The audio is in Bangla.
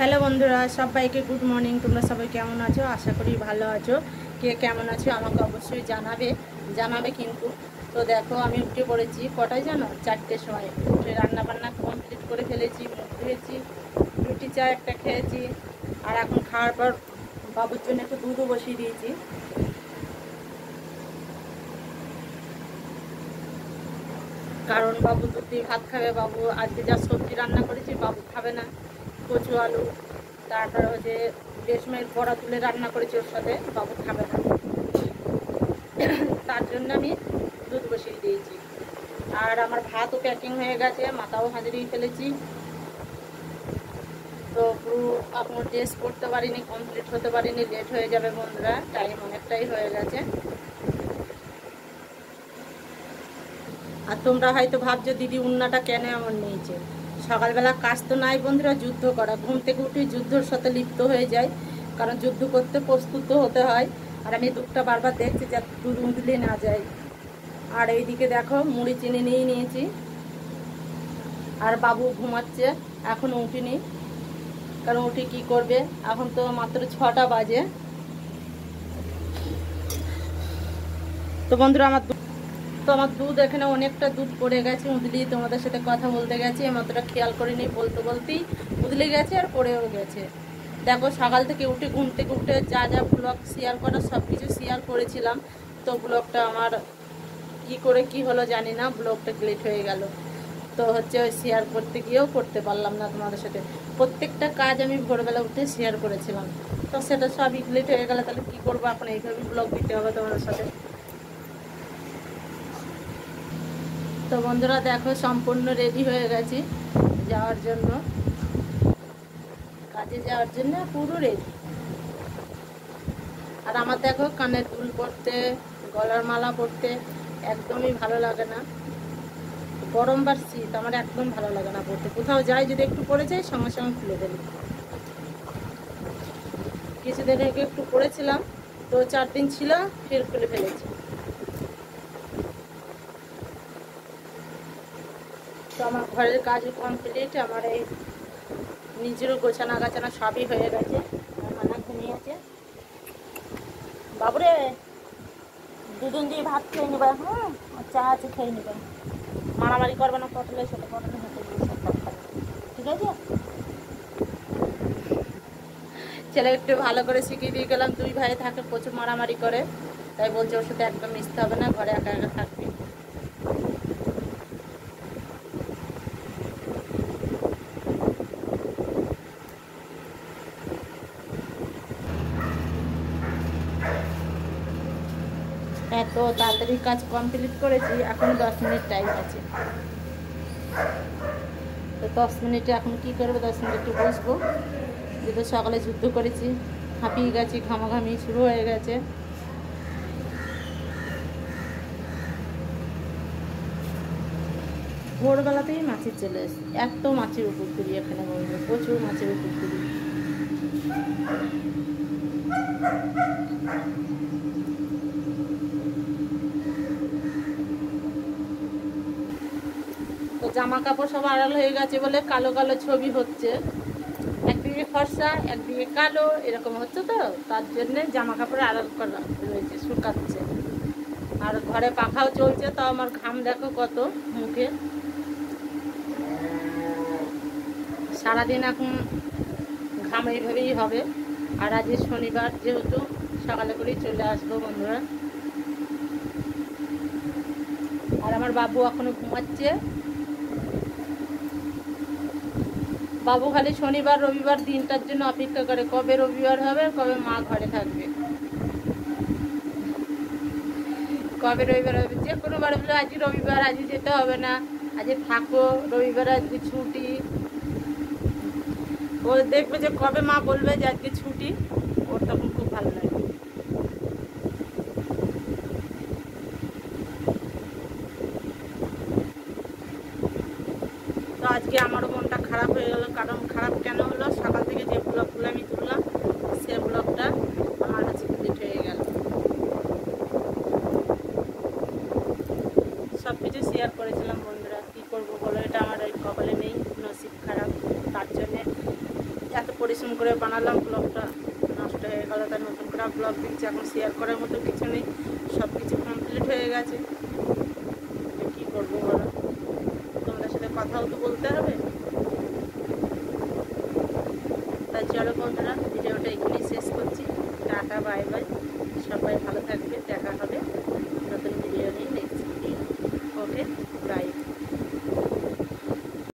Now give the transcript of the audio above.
হ্যালো বন্ধুরা, সবাইকে গুড মর্নিং। তোমরা সবাই কেমন আছো? আশা করি ভালো আছো। কে কেমন আছো আমাকে অবশ্যই জানাবে কিন্তু। তো দেখো, আমি উঠে পড়েছি কটায় জানো? 4টের সময় উঠে রান্নাবান্না কমপ্লিট করে ফেলেছি, মুখ ধুয়েছি, রুটি চা একটা খেয়েছি। আর এখন খাওয়ার পর বাবুর জন্য একটু দুধও বসিয়ে দিয়েছি, কারণ বাবু দুধ দিয়ে ভাত খাবে। বাবু আজকে যা সবজি রান্না করেছি বাবু খাবে না, কচু আলু, তারপরে হচ্ছে রেশমের বড়া তুলে রান্না করেছি, ওর সাথে বাবু খাবে না। তার জন্য আমি দুধ বসিয়ে দিয়েছি। আর আমার ভাতও প্যাকিং হয়ে গেছে, মাথাও হাজিরিয়ে ফেলেছি। তো পুরো আপনার ড্রেস করতে পারিনি, কমপ্লিট হতে পারিনি, লেট হয়ে যাবে বন্ধুরা, টাইম অনেকটাই হয়ে গেছে। আর তোমরা হয়তো ভাবছো দিদি উন্নাটা কেন এমন নিয়েছে। সকালবেলা কাজ তো নাই বন্ধুরা, যুদ্ধ করা। ঘুম থেকে উঠে যুদ্ধর সাথে লিপ্ত হয়ে যায়, কারণ যুদ্ধ করতে প্রস্তুত হতে হয়। আর আমি দুধটা বারবার দেখছি যাতে দুধ উঁদলে না যায়। আর এইদিকে দেখো, মুড়ি চিনি নিয়ে নিয়েছি। আর বাবু ঘুমাচ্ছে, এখন উঠিনি, কারণ উঠে কি করবে, এখন তো মাত্র 6টা বাজে। তো বন্ধুরা, আমার দুধ এখানে অনেকটা দুধ পড়ে গেছে, উদলি তোমাদের সাথে কথা বলতে গেছি, মাত্রটা খেয়াল করিনি, বলতে বলতেই উদলে গেছে আর পড়েও গেছে। দেখো, সকাল থেকে উঠে, ঘুম থেকে উঠে যা যা ব্লগ শেয়ার করা সব কিছু শেয়ার করেছিলাম। তো ব্লগটা আমার কি করে কি হলো জানি না, ব্লগটা ডিলিট হয়ে গেল। তো হচ্ছে ওই শেয়ার করতে গিয়েও করতে পারলাম না তোমাদের সাথে। প্রত্যেকটা কাজ আমি ভোরবেলা উঠে শেয়ার করেছিলাম, তো সেটা সবই ডিলিট হয়ে গেলে তাহলে কী করবো? এখন এইভাবেই ব্লগ দিতে হবে তোমাদের সাথে। তো বন্ধুরা দেখো, সম্পূর্ণ রেডি হয়ে গেছি যাওয়ার জন্য, কাজে যাওয়ার জন্য পুরো রেডি। আর আমার দেখো, কানের দুল পরতে, গলার মালা পরতে একদমই ভালো লাগে না। গরম বা শীত আমার একদম ভালো লাগে না পরতে। কোথাও যাই যদি একটু পরে যাই, সঙ্গে সঙ্গে খুলে দেবে। কিছুদিন আগে একটু পরেছিলাম, তো 4 দিন ছিল, ফের খুলে ফেলেছি। তো আমার ঘরের কাজও কমপ্লিট, আমার এই নিজেরও গোছানা গাছানা সবই হয়ে গেছে। মানা ঘুমিয়েছে। বাবুরে, দুদিন দিয়ে ভাত খেয়ে নেবে, হ্যাঁ, চা আছে খেয়ে নেবে, মারামারি করবে না, পটলের সাথে পটলের সাথে সব ভাত খাবে, ঠিক আছে? ছেলে একটু ভালো করে শিখিয়ে দিয়ে গেলাম, 2 ভাই থাকে, প্রচুর মারামারি করে, তাই বলছে ওর সাথে একদম মিশতে হবে না, ঘরে একা একা থাকবি। এত তাড়াতাড়ি কাজ কমপ্লিট করেছি, এখন 10 মিনিট টাইম আছে। তো 10 মিনিটে এখন কি করবো? 10 মিনিট একটু বসবো, যেহেতু সকালে যুদ্ধ করেছি, হাঁপিয়ে গেছি, ঘামাঘামি শুরু হয়ে গেছে। ভোরবেলাতেই মাছের চলে এসে, এত মাছের উপর করি এখানে বলবো, প্রচুর মাছের উপর করি। তো জামা কাপড় সব আড়াল হয়ে গেছে বলে কালো কালো ছবি হচ্ছে, একদিকে ফর্সা একদিকে কালো এরকম হচ্ছে, তো তার জন্যে জামা কাপড় আড়াল করা রয়েছে, শুকাচ্ছে। আর ঘরে পাখাও চলছে, তাও আমার ঘাম দেখো কত মুখে। সারাদিন এখন ঘাম এইভাবেই হবে। আর আজ শনিবার, যেহেতু সকালে করেই চলে আসবো বন্ধুরা। আর আমার বাবু এখনো ঘুমাচ্ছে। বাবু খালি শনিবার রবিবার দিনটার জন্য অপেক্ষা করে, কবে রবিবার হবে, কবে মা ঘরে থাকবে, কবে রবিবার হবে। যে কোনো বার বলে আজকে রবিবার, আজকে যেতে হবে না, আজকে থাকো, রবিবার আজকে ছুটি। ও দেখবে যে কবে মা বলবে যে আজকে ছুটি, ওর তখন খুব ভালো লাগে। তো আজকে আমারও মনটা খারাপ হয়ে গেল, কারণ খারাপ কেন হলো, সকাল থেকে যে ব্লগগুলো আমি তুললাম সে ব্লগটা আমার কাছে ডিলিট হয়ে গেল। সব কিছু শেয়ার করেছিলাম বন্ধুরা, কী করবো বলো, এটা আমার ওই কপালে নেই, নসিব খারাপ, তার জন্যে এত পরিশ্রম পরিশ্রম করে বানালাম, ব্লগটা নষ্ট হয়ে গেল, তাই নতুন করে ব্লগ দিচ্ছি। এখন শেয়ার করার মতো কিছু নেই, সব কিছু কমপ্লিট হয়ে গেছে। কী করবো বলো, তোমাদের সাথে কথাও তো বলতে হবে। তাই চলো বন্ধুরা, ভিডিওটা এখানেই শেষ করছি। টাটা, বাই বাই, সবাই ভালো